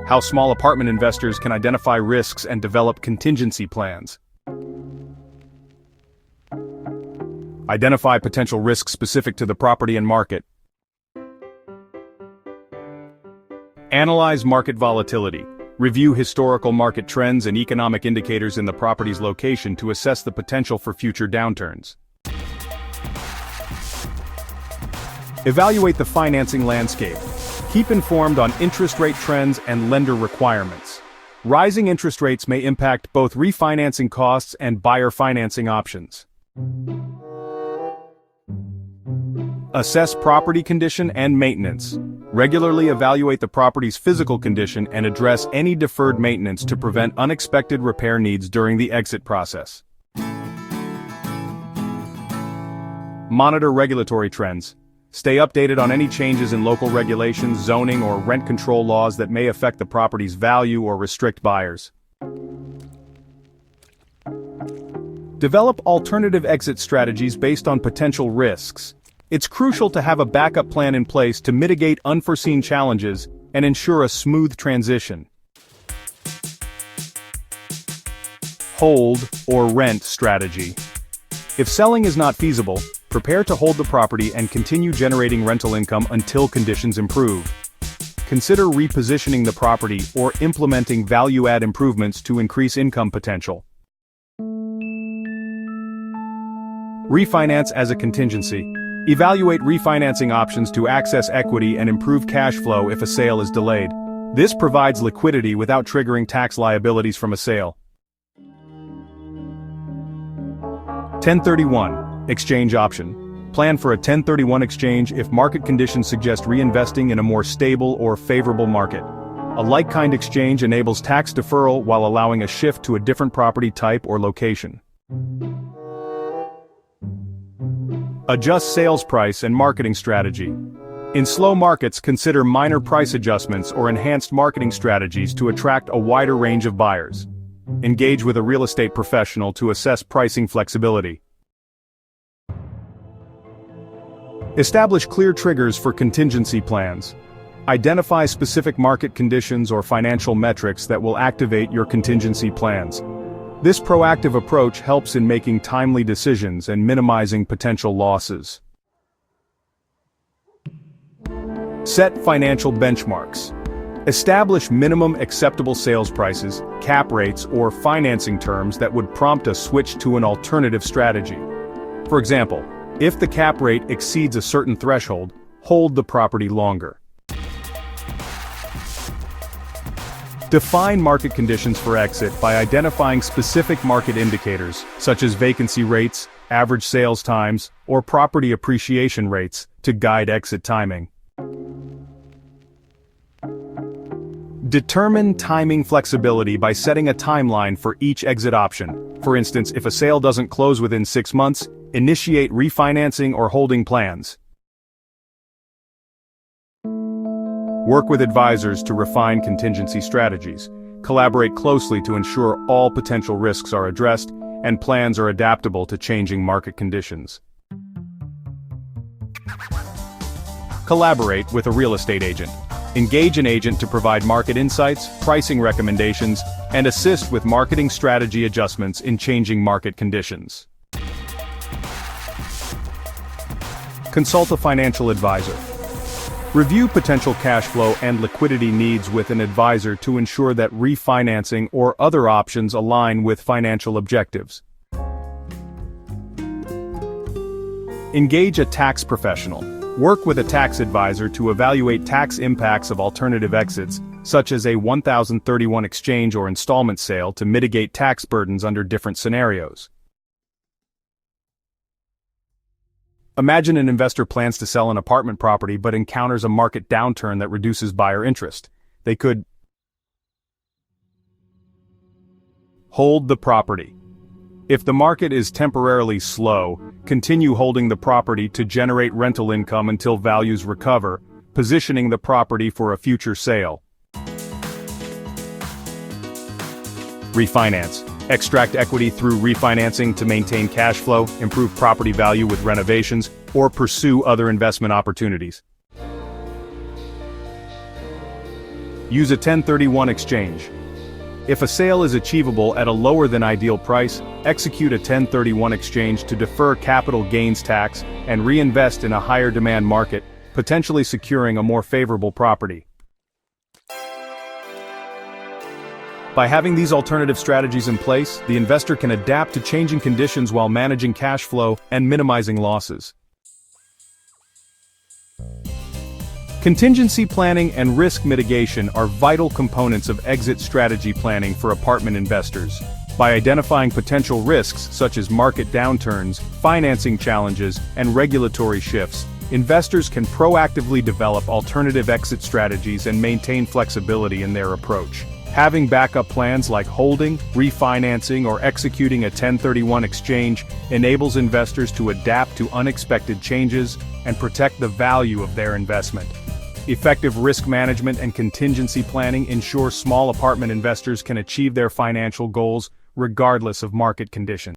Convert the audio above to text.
How small apartment investors can identify risks and develop contingency plans. Identify potential risks specific to the property and market. Analyze market volatility. Review historical market trends and economic indicators in the property's location to assess the potential for future downturns. Evaluate the financing landscape. Keep informed on interest rate trends and lender requirements. Rising interest rates may impact both refinancing costs and buyer financing options. Assess property condition and maintenance. Regularly evaluate the property's physical condition and address any deferred maintenance to prevent unexpected repair needs during the exit process. Monitor regulatory trends. Stay updated on any changes in local regulations, zoning, or rent control laws that may affect the property's value or restrict buyers. Develop alternative exit strategies based on potential risks. It's crucial to have a backup plan in place to mitigate unforeseen challenges and ensure a smooth transition. Hold or rent strategy. If selling is not feasible, prepare to hold the property and continue generating rental income until conditions improve. Consider repositioning the property or implementing value-add improvements to increase income potential. Refinance as a contingency. Evaluate refinancing options to access equity and improve cash flow if a sale is delayed. This provides liquidity without triggering tax liabilities from a sale. 1031. Exchange option. Plan for a 1031 exchange if market conditions suggest reinvesting in a more stable or favorable market. A like-kind exchange enables tax deferral while allowing a shift to a different property type or location. Adjust sales price and marketing strategy. In slow markets, consider minor price adjustments or enhanced marketing strategies to attract a wider range of buyers. Engage with a real estate professional to assess pricing flexibility. Establish clear triggers for contingency plans. Identify specific market conditions or financial metrics that will activate your contingency plans. This proactive approach helps in making timely decisions and minimizing potential losses. Set financial benchmarks. Establish minimum acceptable sales prices, cap rates, or financing terms that would prompt a switch to an alternative strategy. For example, if the cap rate exceeds a certain threshold, hold the property longer. Define market conditions for exit by identifying specific market indicators, such as vacancy rates, average sales times, or property appreciation rates, to guide exit timing. Determine timing flexibility by setting a timeline for each exit option. For instance, if a sale doesn't close within 6 months, initiate refinancing or holding plans. Work with advisors to refine contingency strategies. Collaborate closely to ensure all potential risks are addressed and plans are adaptable to changing market conditions. Collaborate with a real estate agent. Engage an agent to provide market insights, pricing recommendations, and assist with marketing strategy adjustments in changing market conditions. Consult a financial advisor. Review potential cash flow and liquidity needs with an advisor to ensure that refinancing or other options align with financial objectives. Engage a tax professional. Work with a tax advisor to evaluate tax impacts of alternative exits, such as a 1031 exchange or installment sale, to mitigate tax burdens under different scenarios. Imagine an investor plans to sell an apartment property but encounters a market downturn that reduces buyer interest. They could hold the property. If the market is temporarily slow, continue holding the property to generate rental income until values recover, positioning the property for a future sale. Refinance. Extract equity through refinancing to maintain cash flow, improve property value with renovations, or pursue other investment opportunities. Use a 1031 exchange. If a sale is achievable at a lower than ideal price, execute a 1031 exchange to defer capital gains tax and reinvest in a higher demand market, potentially securing a more favorable property. By having these alternative strategies in place, the investor can adapt to changing conditions while managing cash flow and minimizing losses. Contingency planning and risk mitigation are vital components of exit strategy planning for apartment investors. By identifying potential risks such as market downturns, financing challenges, and regulatory shifts, investors can proactively develop alternative exit strategies and maintain flexibility in their approach. Having backup plans like holding, refinancing, or executing a 1031 exchange enables investors to adapt to unexpected changes and protect the value of their investment. Effective risk management and contingency planning ensure small apartment investors can achieve their financial goals regardless of market conditions.